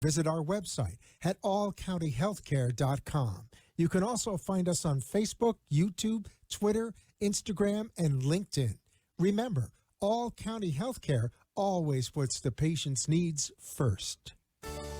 Visit our website at allcountyhealthcare.com. You can also find us on Facebook, YouTube, Twitter, Instagram, and LinkedIn. Remember, All County Healthcare always puts the patient's needs first.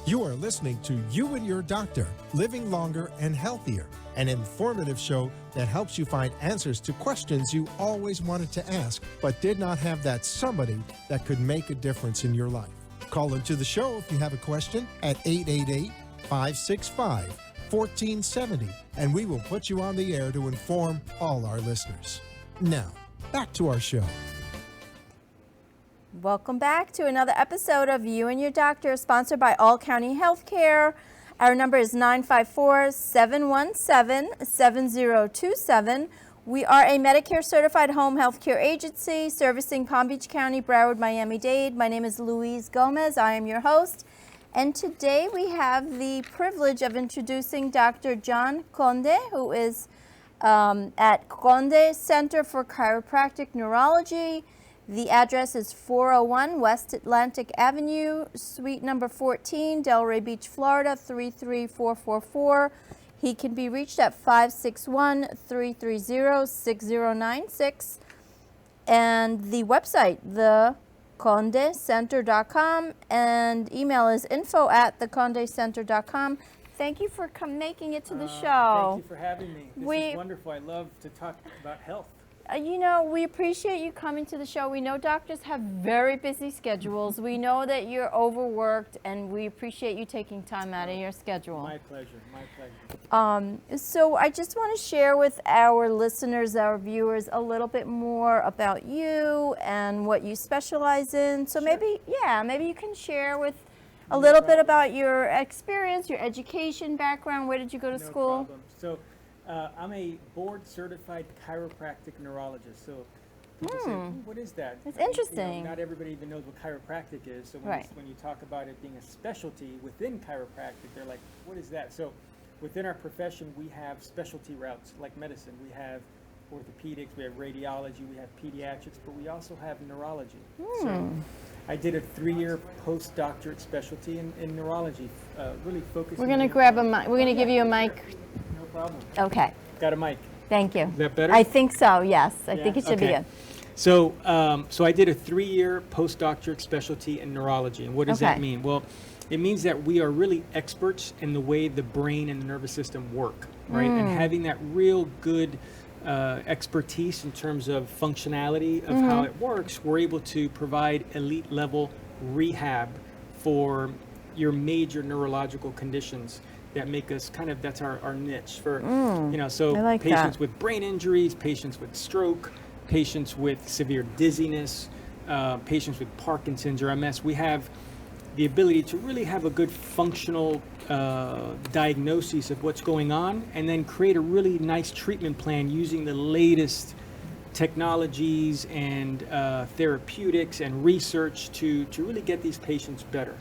You are listening to You and Your Doctor, Living Longer and Healthier, an informative show that helps you find answers to questions you always wanted to ask, but did not have that somebody that could make a difference in your life. Call into the show if you have a question at 888-565-1470, and we will put you on the air to inform all our listeners. Now, back to our show. Welcome back to another episode of You and Your Doctor, sponsored by All County Healthcare. Our number is 954-717-7027. We are a Medicare certified home health care agency servicing Palm Beach County, Broward, Miami-Dade. My name is Louise Gomez. I am your host. And today we have the privilege of introducing Dr. John Conde, who is at Conde Center for Chiropractic Neurology. The address is 401 West Atlantic Avenue, suite number 14, Delray Beach, Florida, 33444. He can be reached at 561-330-6096. And the website, thecondecenter.com, and email is info@thecondecenter.com. Thank you for making it to the show. Thank you for having me. This is wonderful. I love to talk about health. You know, we appreciate you coming to the show. We know doctors have very busy schedules. We know that you're overworked, and we appreciate you taking time out of your schedule. My pleasure, my pleasure. So I just want to share with our listeners, our viewers, a little bit more about you and what you specialize in. So maybe you can share with a little bit about your experience, your education background. Where did you go to school? Problem. So I'm a board-certified chiropractic neurologist. So people say, what is that? It's interesting. You know, not everybody even knows what chiropractic is. So when you talk about it being a specialty within chiropractic, they're like, what is that? So within our profession, we have specialty routes like medicine. We have orthopedics, we have radiology, we have pediatrics, but we also have neurology. So I did a 3-year postdoctorate specialty in neurology, really focusing. We're going to grab a mic. We're going to give you a mic. No problem. Okay. Got a mic. Thank you. Is that better? I think so, yes. I think it should be good. So, so I did a 3-year postdoctorate specialty in neurology. And what does that mean? Well, it means that we are really experts in the way the brain and the nervous system work, right? And having that real good expertise in terms of functionality of how it works, we're able to provide elite level rehab for your major neurological conditions that make us kind of, that's our niche for, you know, so like patients with brain injuries, patients with stroke, patients with severe dizziness, patients with Parkinson's or MS. We have the ability to really have a good functional diagnosis of what's going on, and then create a really nice treatment plan using the latest technologies and therapeutics and research to really get these patients better.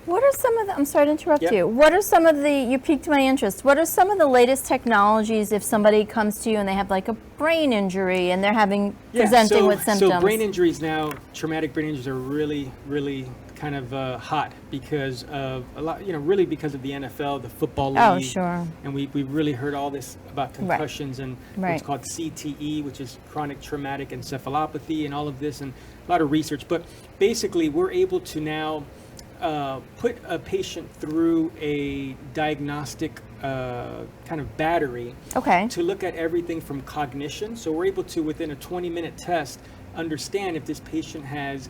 What are some of the, I'm sorry to interrupt you, what are some of the, you piqued my interest, what are some of the latest technologies if somebody comes to you and they have like a brain injury and they're presenting with symptoms? So brain injuries now, traumatic brain injuries are really, really kind of hot because of a lot, you know, really because of the NFL, the football league. Oh, sure. And we've really heard all this about concussions and what's called CTE, which is chronic traumatic encephalopathy, and all of this, and a lot of research. But basically, we're able to now put a patient through a diagnostic kind of battery to look at everything from cognition. So we're able to, within a 20-minute test, understand if this patient has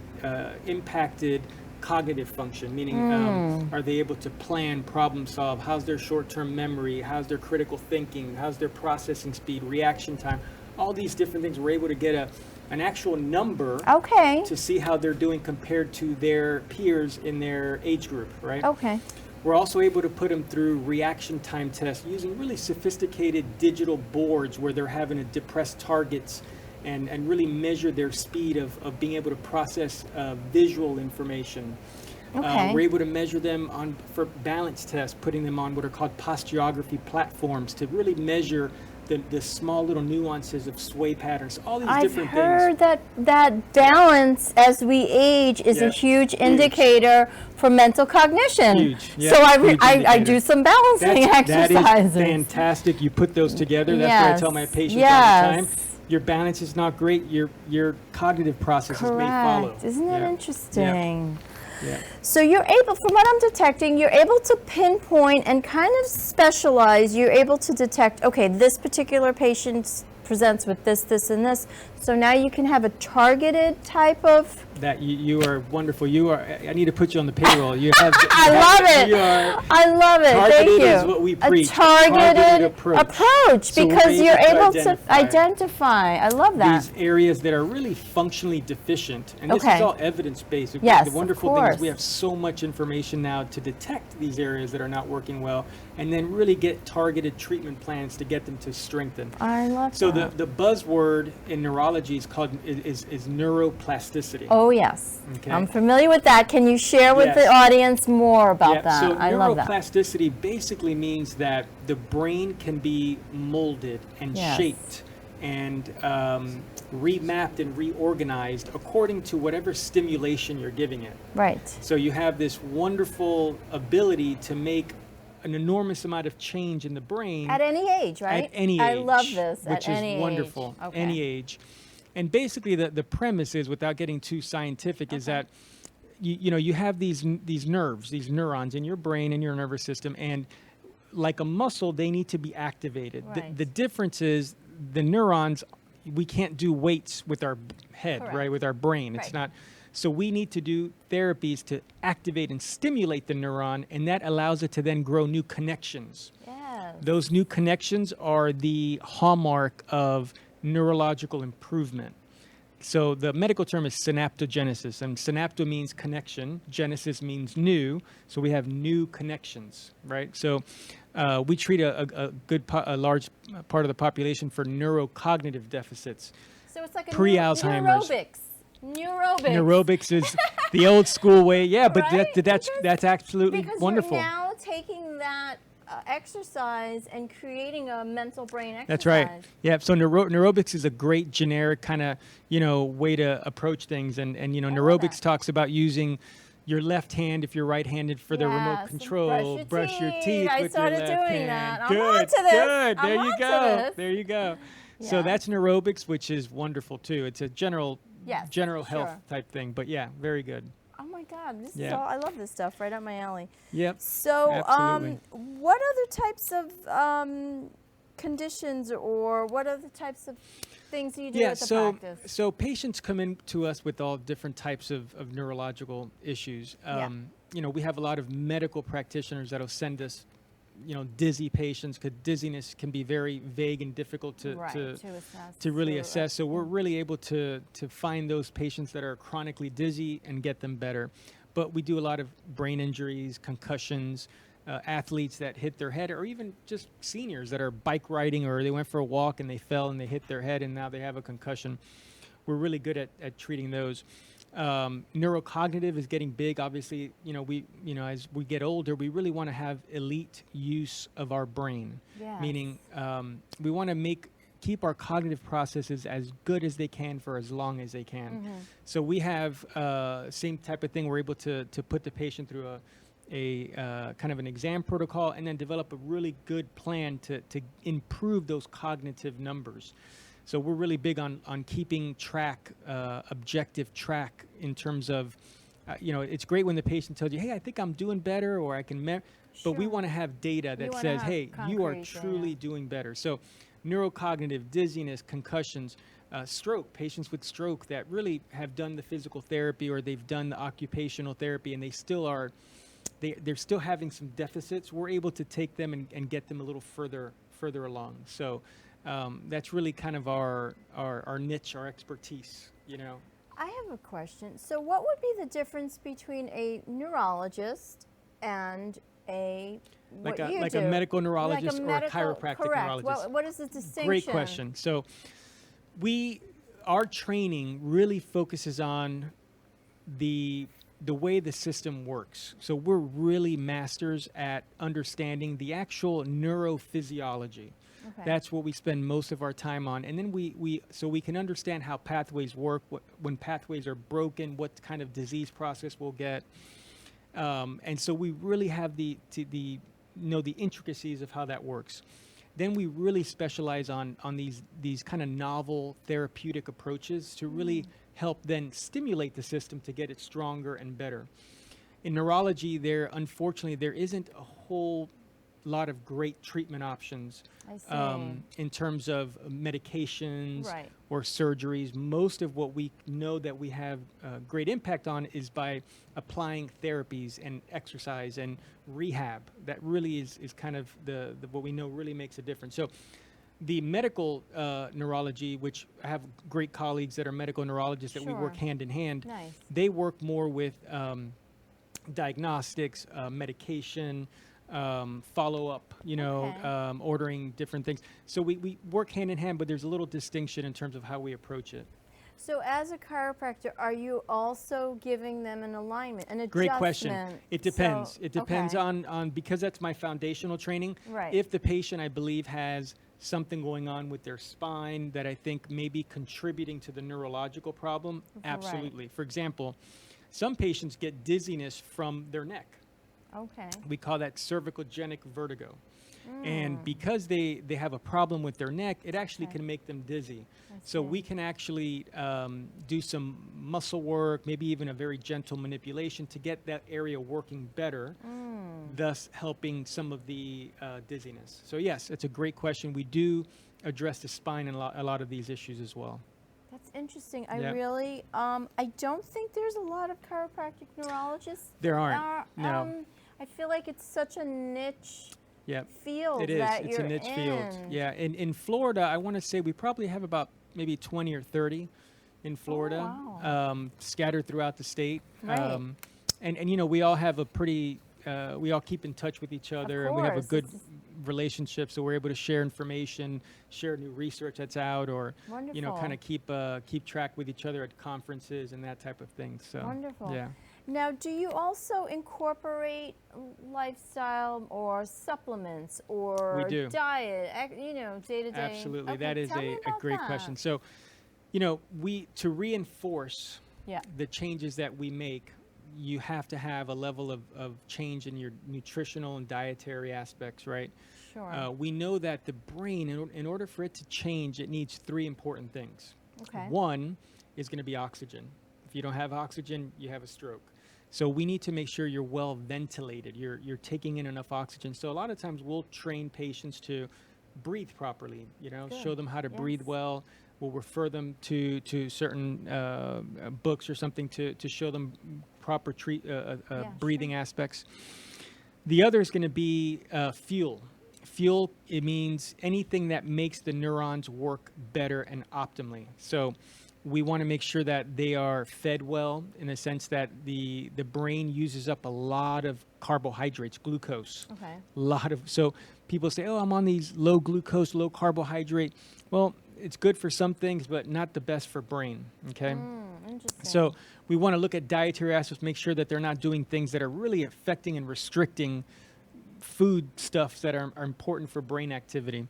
impacted cognitive function, meaning are they able to plan, problem solve, how's their short-term memory, how's their critical thinking, how's their processing speed, reaction time, all these different things. We're able to get an actual number to see how they're doing compared to their peers in their age group, right? We're also able to put them through reaction time tests using really sophisticated digital boards where they're having to depress targets and really measure their speed of being able to process visual information. We're able to measure them for balance tests, putting them on what are called posturography platforms to really measure the small little nuances of sway patterns, all these I've different heard things. that balance as we age is a huge indicator for mental cognition. Huge. Yeah, so huge I do some balancing exercises. That is fantastic. You put those together. That's what I tell my patients all the time. Your balance is not great. Your cognitive processes may follow. Isn't that interesting? Yeah. So you're able, from what I'm detecting, you're able to pinpoint and kind of specialize. You're able to detect, okay, this particular patient presents with this, this, and this. So now you can have a targeted type of... That you are wonderful. You are. I need to put you on the payroll. You have. I love it. I love it. Thank you. Is what we preach. A targeted approach so because you're able to identify. I love that. These areas that are really functionally deficient, and this is all evidence-based. Yes, the wonderful thing is we have so much information now to detect these areas that are not working well, and then really get targeted treatment plans to get them to strengthen. I love so that. the buzzword in neurology is called is neuroplasticity. Oh yes, I'm familiar with that. Can you share with the audience more about that? So I love that. Neuroplasticity basically means that the brain can be molded and shaped and remapped and reorganized according to whatever stimulation you're giving it. Right. So you have this wonderful ability to make an enormous amount of change in the brain. At any age, right? At any age. I love this. Which is wonderful. Okay. Any age. And basically the premise is, without getting too scientific, is that you have these nerves, these neurons in your brain and your nervous system, and like a muscle, they need to be activated. Right. The difference is the neurons, we can't do weights with our head, right? With our brain. It's not. So we need to do therapies to activate and stimulate the neuron, and that allows it to then grow new connections. Yes. Those new connections are the hallmark of neurological improvement. So the medical term is synaptogenesis, and synapto means connection, genesis means new, so we have new connections, right? So we treat a large part of the population for neurocognitive deficits. So it's like a pre-Alzheimer's. Neurobics is the old school way, but that's absolutely wonderful. You're now taking that exercise and creating a mental brain exercise. That's right. Yeah. So neurobics is a great generic kind of way to approach things, and neurobics talks about using your left hand if you're right-handed for the remote control. Brush your teeth with your left hand. Good. There you go. There you go. Yeah. So that's neurobics, which is wonderful too. It's a general health type thing, but yeah, very good. Oh my God, this is all, I love this stuff, right up my alley. Yep. So, what other types of conditions, or what other types of things do you do at the practice? So patients come in to us with all different types of neurological issues. We have a lot of medical practitioners that'll send us dizzy patients, because dizziness can be very vague and difficult to really assess. So we're really able to find those patients that are chronically dizzy and get them better. But we do a lot of brain injuries, concussions, athletes that hit their head, or even just seniors that are bike riding, or they went for a walk and they fell and they hit their head and now they have a concussion. We're really good at treating those. Neurocognitive is getting big. Obviously, as we get older, we really want to have elite use of our brain. Yes. Meaning, we want to keep our cognitive processes as good as they can for as long as they can. Mm-hmm. So we have same type of thing. We're able to put the patient through a kind of an exam protocol, and then develop a really good plan to improve those cognitive numbers. So we're really big on keeping track, objective track, in terms of, it's great when the patient tells you, hey, I think I'm doing better, or I can, but we want to have data that says, hey, you are truly doing better. So neurocognitive, dizziness, concussions, stroke, patients with stroke that really have done the physical therapy, or they've done the occupational therapy, and they still are, they're still having some deficits. We're able to take them and get them a little further along. So that's really kind of our niche, our expertise, I have a question. So what would be the difference between a neurologist and a medical neurologist or a chiropractic neurologist? What is the distinction? Great question. So our training really focuses on the way the system works. So we're really masters at understanding the actual neurophysiology. That's what we spend most of our time on. And then so we can understand how pathways work, when pathways are broken, what kind of disease process we'll get. And so we really have the intricacies of how that works. Then we really specialize on these kind of novel therapeutic approaches to really help then stimulate the system to get it stronger and better. In neurology, unfortunately, there isn't a whole lot of great treatment options in terms of medications or surgeries. Most of what we know that we have great impact on is by applying therapies and exercise and rehab. That really is kind of the what we know really makes a difference. So the medical neurology, which I have great colleagues that are medical neurologists that we work hand in hand, they work more with diagnostics, medication, follow-up, ordering different things. So we work hand in hand, but there's a little distinction in terms of how we approach it. So as a chiropractor, are you also giving them an alignment, an adjustment? Great question. It depends. It depends on, because that's my foundational training. If the patient, I believe, has something going on with their spine that I think may be contributing to the neurological problem, absolutely. For example, some patients get dizziness from their neck. We call that cervicogenic vertigo. And because they have a problem with their neck, it actually can make them dizzy. So we can actually do some muscle work, maybe even a very gentle manipulation to get that area working better, thus helping some of the dizziness. So yes, it's a great question. We do address the spine and a lot of these issues as well. That's interesting. I really, I don't think there's a lot of chiropractic neurologists. There aren't, no. I feel like it's such a niche field. It is. That it's you're a niche in. field. Yeah, in Florida, I want to say we probably have about maybe 20 or 30 in Florida, scattered throughout the state. And we all have a pretty, we all keep in touch with each other, and we have a good relationship, so we're able to share information, share new research that's out, or kind of keep track with each other at conferences and that type of thing. So wonderful. Yeah. Now, do you also incorporate lifestyle or supplements or diet, day to day? Absolutely. That is a great question. So, to reinforce the changes that we make, you have to have a level of change in your nutritional and dietary aspects, right? Sure. We know that the brain, in order for it to change, it needs three important things. One is going to be oxygen. If you don't have oxygen, you have a stroke. So we need to make sure you're well ventilated. You're taking in enough oxygen. So a lot of times we'll train patients to breathe properly, show them how to breathe well. We'll refer them to certain books or something to show them proper breathing aspects. The other is going to be fuel. Fuel, it means anything that makes the neurons work better and optimally. So we want to make sure that they are fed well, in the sense that the brain uses up a lot of carbohydrates, glucose. So people say, oh, I'm on these low glucose, low carbohydrate. Well, it's good for some things, but not the best for brain, Interesting. So we want to look at dietary aspects, make sure that they're not doing things that are really affecting and restricting food stuffs that are important for brain activity.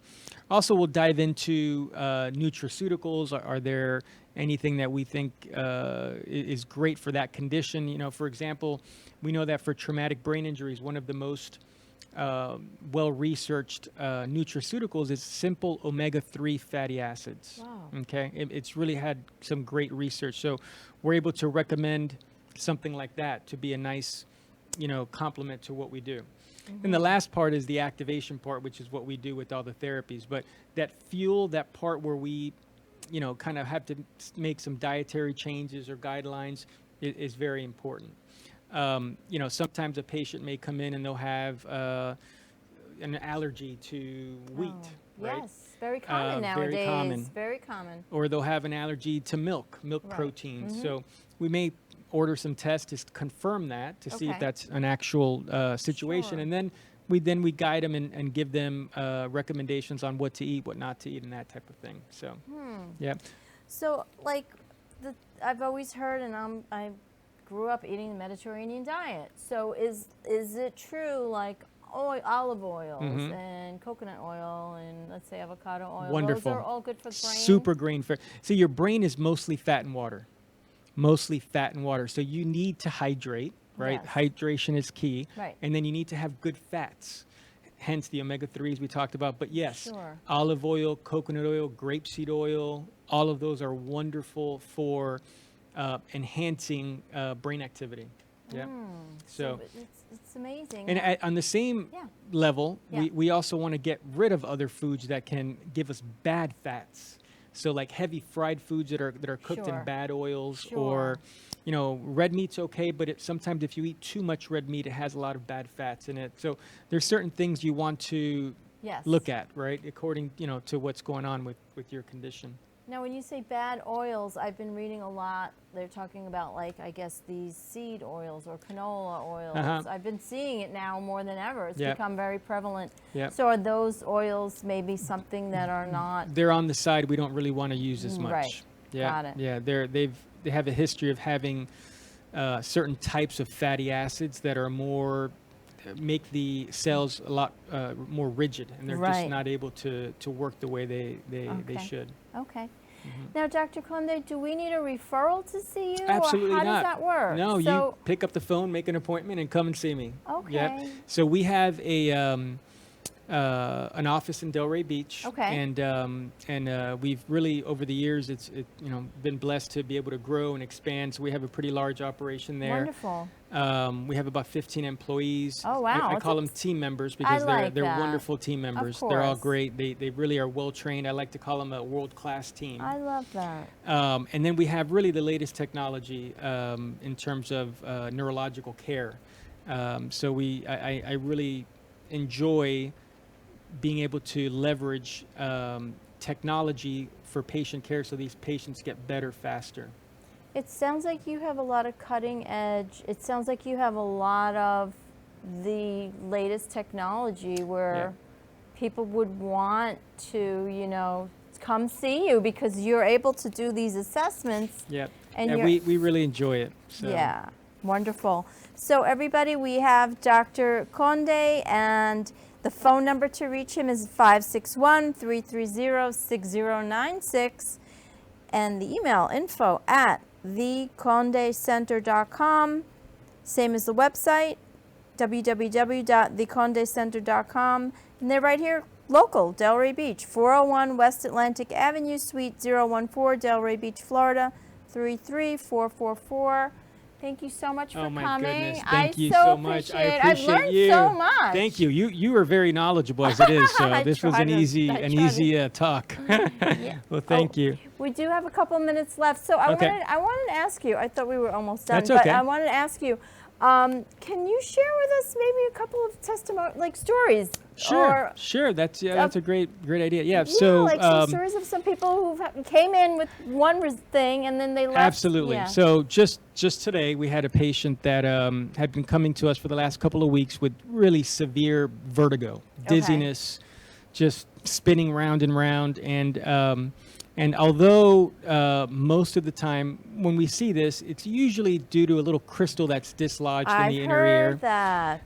Also, we'll dive into nutraceuticals. Are there anything that we think is great for that condition? For example, we know that for traumatic brain injuries, one of the most well-researched nutraceuticals is simple omega-3 fatty acids. It's really had some great research. So we're able to recommend something like that to be a nice, complement to what we do. And the last part is the activation part, which is what we do with all the therapies. But that fuel, that part where we, kind of have to make some dietary changes or guidelines is very important. Sometimes a patient may come in and they'll have an allergy to wheat. Right? Yes, very common nowadays. Very common. Very common. Or they'll have an allergy to milk protein. So we may order some tests to confirm that, to see if that's an actual situation. And then we guide them and give them recommendations on what to eat, what not to eat, and that type of thing. So, So, I've always heard, and I grew up eating the Mediterranean diet. So is it true, olive oils and coconut oil and let's say avocado oil. Wonderful. Those are all good for the brain. Super grain fed. See, your brain is mostly fat and water. Mostly fat and water. So you need to hydrate, right? Yes. Hydration is key. Right. And then you need to have good fats. Hence the omega-3s we talked about. But yes, Sure. olive oil, coconut oil, grapeseed oil, all of those are wonderful for enhancing brain activity. Yeah. So it's amazing. and on the same level, Yeah. we also want to get rid of other foods that can give us bad fats. So like heavy fried foods that are cooked Sure. in bad oils, Sure. or red meat's okay, but sometimes if you eat too much red meat, it has a lot of bad fats in it. So there's certain things you want to Yes. look at, right, according to what's going on with your condition. Now, when you say bad oils, I've been reading a lot. They're talking about, like, I guess these seed oils or canola oils. I've been seeing it now more than ever. It's become very prevalent. Yep. So are those oils maybe something that are not? They're on the side we don't really want to use as much. Right. Yeah. Got it. Yeah. They have a history of having certain types of fatty acids that are more make the cells a lot more rigid, and they're just not able to work the way they should. Okay. Now, Dr. Conde, do we need a referral to see you? Absolutely or how not. does that work? No, So, you pick up the phone, make an appointment, and come and see me. Okay. Yep. So we have an office in Delray Beach. Okay. And we've really over the years been blessed to be able to grow and expand. So we have a pretty large operation there. Wonderful. We have about 15 employees. Oh, wow. I call them team members because like they're that. wonderful team members. They're all great. They really are well trained. I like to call them a world-class team. I love that. And then we have really the latest technology in terms of neurological care. So I really enjoy being able to leverage technology for patient care so these patients get better faster. It sounds like you have a lot of cutting edge. It sounds like you have a lot of the latest technology where people would want to, come see you because you're able to do these assessments. Yep. And we really enjoy it. So. Yeah, wonderful. So everybody, we have Dr. Conde, and the phone number to reach him is 561-330-6096, and the email info@thecondecenter.com, same as the website, www.thecondecenter.com, and they're right here, local, Delray Beach, 401 West Atlantic Avenue, Suite 014, Delray Beach, Florida, 33444. Thank you so much for coming. Oh my goodness, thank you so so much. I appreciate I've learned you. so much. Thank you. You were very knowledgeable as it is, so this was an easy talk. Well, thank you. We do have a couple minutes left, so I wanted to ask you. I thought we were almost done, That's okay. but I wanted to ask you. Can you share with us maybe a couple of stories? Sure. That's a great idea. Yeah. So some stories of some people who came in with one thing and then they left. Absolutely. Yeah. So just today we had a patient that had been coming to us for the last couple of weeks with really severe vertigo, dizziness, just spinning round and round, and although most of the time when we see this, it's usually due to a little crystal that's dislodged in the inner ear. I've heard that.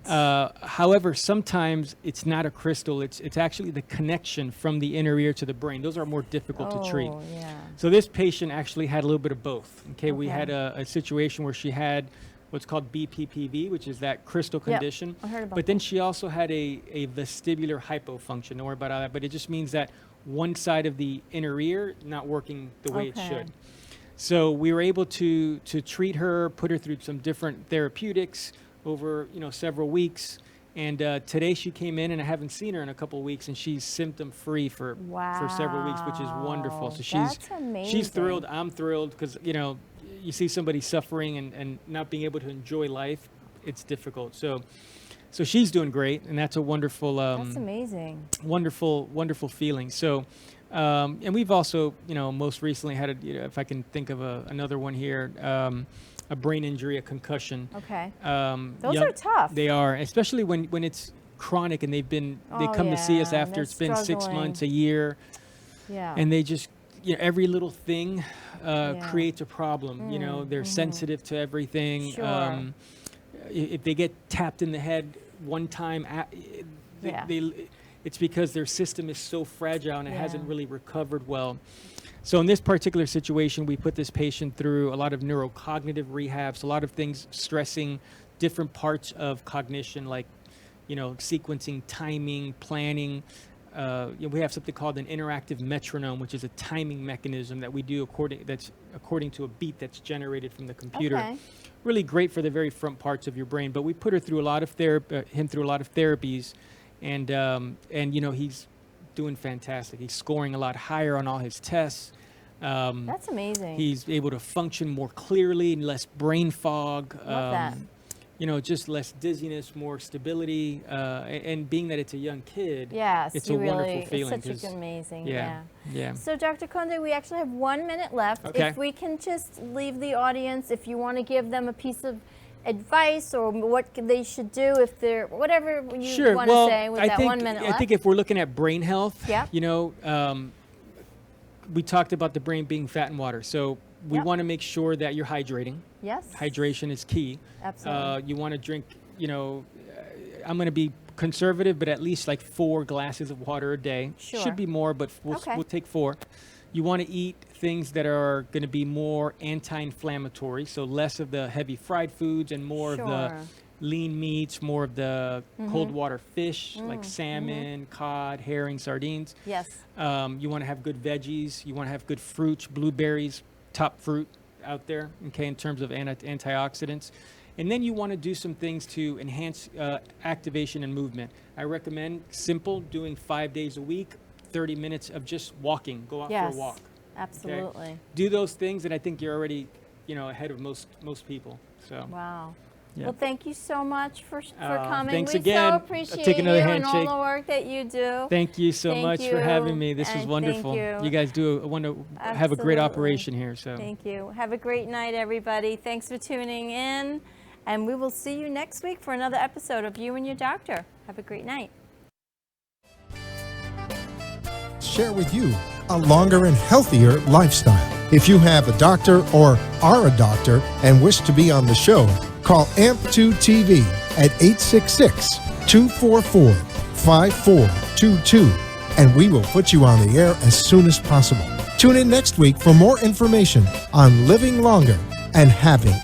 However, sometimes it's not a crystal. It's actually the connection from the inner ear to the brain. Those are more difficult to treat. Yeah. So this patient actually had a little bit of both. Okay, we had a situation where she had what's called BPPV, which is that crystal condition. I heard about but then she also had a vestibular hypofunction. Don't worry about all that. But it just means that one side of the inner ear not working the way it should. So we were able to treat her, put her through some different therapeutics over several weeks. And today she came in, and I haven't seen her in a couple of weeks, and she's symptom free for several weeks, which is wonderful. So she's thrilled. I'm thrilled because you see somebody suffering and not being able to enjoy life. It's difficult. So she's doing great, and that's a wonderful. That's amazing. Wonderful feeling. So, and we've also, most recently had if I can think of another one here, a brain injury, a concussion. Okay. Those are tough. They are, especially when it's chronic and they come to see us after it's been 6 months, a year. Yeah. And they just, every little thing creates a problem. They're sensitive to everything. Sure. If they get tapped in the head one time. Yeah. It's because their system is so fragile and it hasn't really recovered well. So in this particular situation, we put this patient through a lot of neurocognitive rehabs, a lot of things stressing different parts of cognition, like, you know, sequencing, timing, planning. We have something called an interactive metronome, which is a timing mechanism that we do according to a beat that's generated from the computer. Okay. Really great for the very front parts of your brain. But we put her through a lot of him through a lot of therapies, and you know, he's doing fantastic. He's scoring a lot higher on all his tests. That's amazing. He's able to function more clearly, less brain fog. Love that. You know, just less dizziness, more stability, and being that it's a young kid, it's a wonderful feeling. It's such amazing. Yeah. So, Dr. Conde, we actually have 1 minute left. Okay. If we can just leave the audience, if you want to give them a piece of advice or what they should do, if they're whatever you want to say with that 1 minute left. I think if we're looking at brain health, yeah. You know, we talked about the brain being fat and water, so we want to make sure that you're hydrating. Yes. Hydration is key. Absolutely. You want to drink, you know, I'm going to be conservative, but at least like 4 glasses of water a day. Sure. Should be more, but we'll take 4. You want to eat things that are going to be more anti-inflammatory, so less of the heavy fried foods and more of the lean meats, more of the cold water fish like salmon, cod, herring, sardines. Yes. You want to have good veggies. You want to have good fruits, blueberries, top fruit out there, okay, in terms of antioxidants. And then you want to do some things to enhance activation and movement. I recommend simple, doing 5 days a week, 30 minutes of just walking. Go out for a walk. Absolutely. Okay? Do those things, and I think you're already, you know, ahead of most people. So. Wow. Yeah. Well, thank you so much for coming. Thanks we again. so appreciate Take another you handshake. and all the work that you do. Thank you so much for having me. This was And wonderful. thank you. You guys do have a great Absolutely. operation here. So. Thank you. Have a great night, everybody. Thanks for tuning in. And we will see you next week for another episode of You and Your Doctor. Have a great night. Share with you a longer and healthier lifestyle. If you have a doctor or are a doctor and wish to be on the show, call AMP2 TV at 866-244-5422, and we will put you on the air as soon as possible. Tune in next week for more information on living longer and having